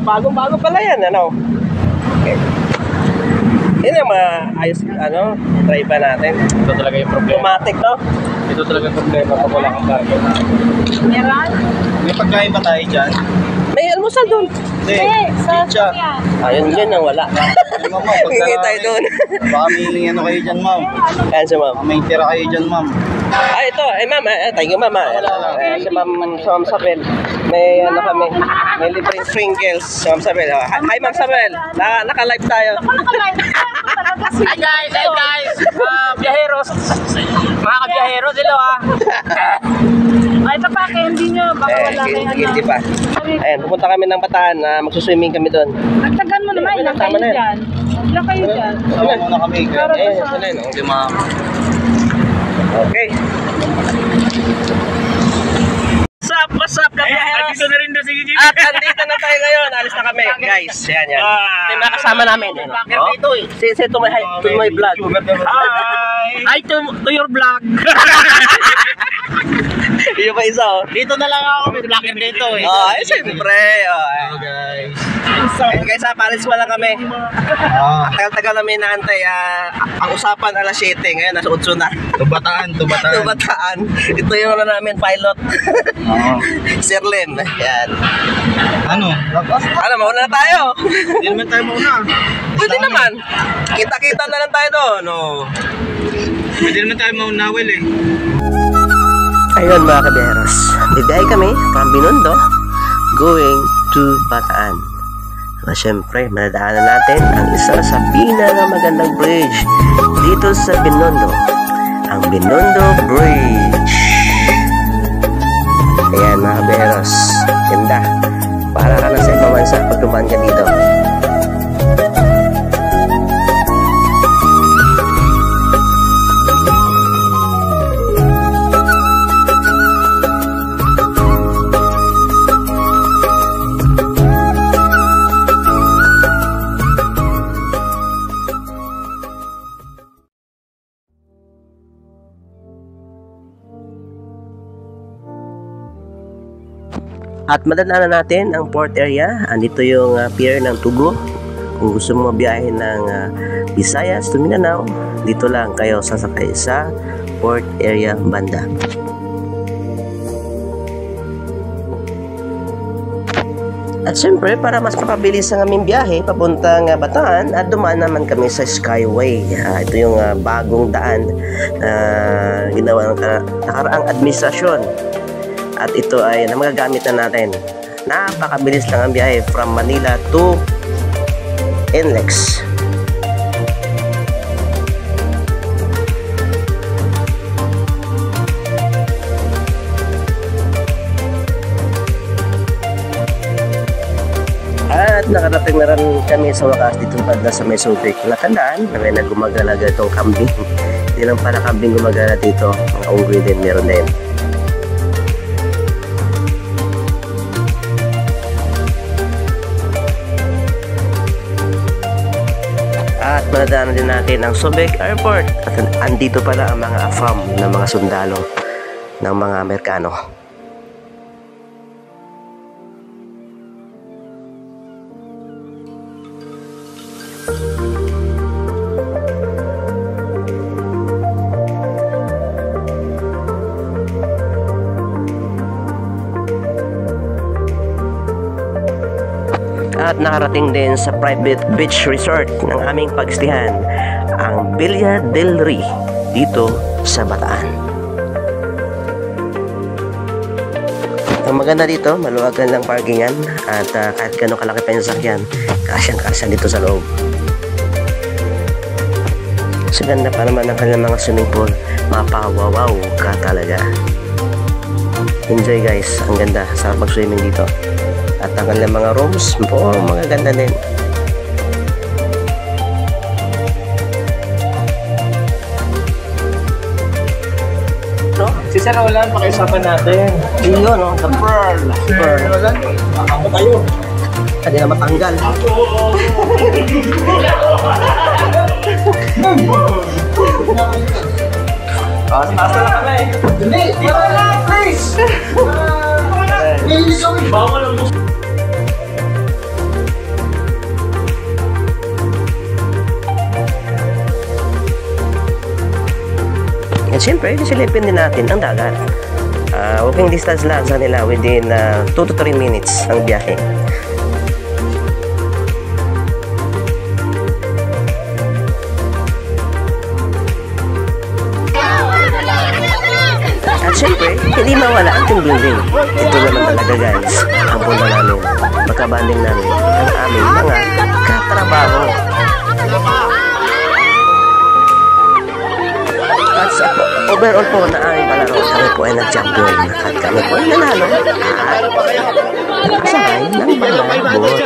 Bago pala yan, ano? Okay. Yan ang maayos, ano, try pa natin. Ito talaga yung problema. Automatic, no? Ito talaga yung problema pag wala kang cargo. Meron? May pagkain ba tayo dyan? May almusal doon. Eh, sa pizza. yan. Ayun dyan ang wala. Ma'am, Hingi tayo doon. Baka may ano kayo dyan, ma'am. Ayan si ma'am. May tira kayo dyan, ma'am. Ito. Ma'am. Thank you, ma'am. Si ma'am Sabel. May ano kami. May libreng sprinkles. Si ma'am Sabel. Hi, ma'am Sabel. Naka-live tayo. Hi guys! Biyaheros! Mga kabiyaheros, hello Ay, ito pa, candy nyo. Baka wala kayo. Hindi pa. Ayan, pupunta kami ng Bataan. Magsuswimming kami doon. Nagtagan mo naman, ilang kayo dyan. Ilang kayo dyan. Sama muna kami. Lima. Okay. What's up, kabiyaheros? Andito na rin daw si Gigi. At andito na tayo ngayon. Alis na kami, guys. Yan. Ito yung mga kasama namin. Say to my vlog. Hi to your vlog. Yung pa isa, oh. Dito na lang ako. May vlogger dito eh. Ay, siyempre. Hello guys. Guys, palis mo lang kami. Tagal-tagal namin naantay. Ang usapan alas 7. Ngayon, nasa 8 na. Tubataan. Ito yung ano namin, pilot. Sir Len. Yan. Ano, mauna na tayo. Hindi naman tayo mauna. Pwede naman. Kita-kita na lang tayo doon. Pwede naman tayo mauna, Will eh. Ayun mga kabiyaheros. Bibiyay kami from Binondo going to Bataan. Siyempre, madadaanan natin ang isa sa pinakamagandang bridge dito sa Binondo. Ang Binondo Bridge. Ayan mga kabiyaheros. Ganda. Para ka na sa ibang bansa pag dumaan ka dito. At madadaanan natin ang port area. Andito yung pier ng Tugo. Kung gusto mo mabiyahe ng Visayas to Mindanao, dito lang kayo sasakay sa port area banda. At syempre, para mas mapabilis ang aming biyahe papuntang Bataan, at dumaan naman kami sa Skyway. Ito yung bagong daan na ginawa ng nakaraang administrasyon. At ito ay na magagamit na natin. Napakabilis lang ang biyahe from Manila to NLEX. At nakarating na rin kami sa wakas dito pa sa may Subic. Natandaan na may nagumagalaga itong kambing. Hindi lang pala kambing gumagala dito. Mga unggoy din meron din. At madadaanan din natin ang Subic Airport. At andito pala ang mga AFAM ng mga sundalo ng mga Amerikano. At nakarating din sa private beach resort ng aming pagstihan, ang Villa del Rey dito sa Bataan. Ang maganda dito, maluwagan lang parkingan at kahit gano'ng kalaki pa yung sasakyan, kasyang-kasya dito sa loob. So ganda pa naman ang kanilang mga swimming pool, mapawawaw ka talaga. Enjoy guys, ang ganda sa pag-swimming dito. At ang kanilang mga rooms, mga ganda din. No? Si Sir Roland, pakiusapan natin. Yun, no? The Pearl. Sir Roland, makamo tayo. Hindi na matanggal. Taas na lang kami. Hindi, please! Bawal ang At syempre, silipin din natin ang dagat. Walking distance lang sa nila within 2 to 3 minutes ang biyahe. At syempre, hindi mawala ang team building. Ito naman talaga guys, ang punta namin, magkabanding namin ang aming mga katrabaho. At sa overall po na aming palaro, kami po ay nag-champion at kami po ay nanalo at kasabay ng mga board.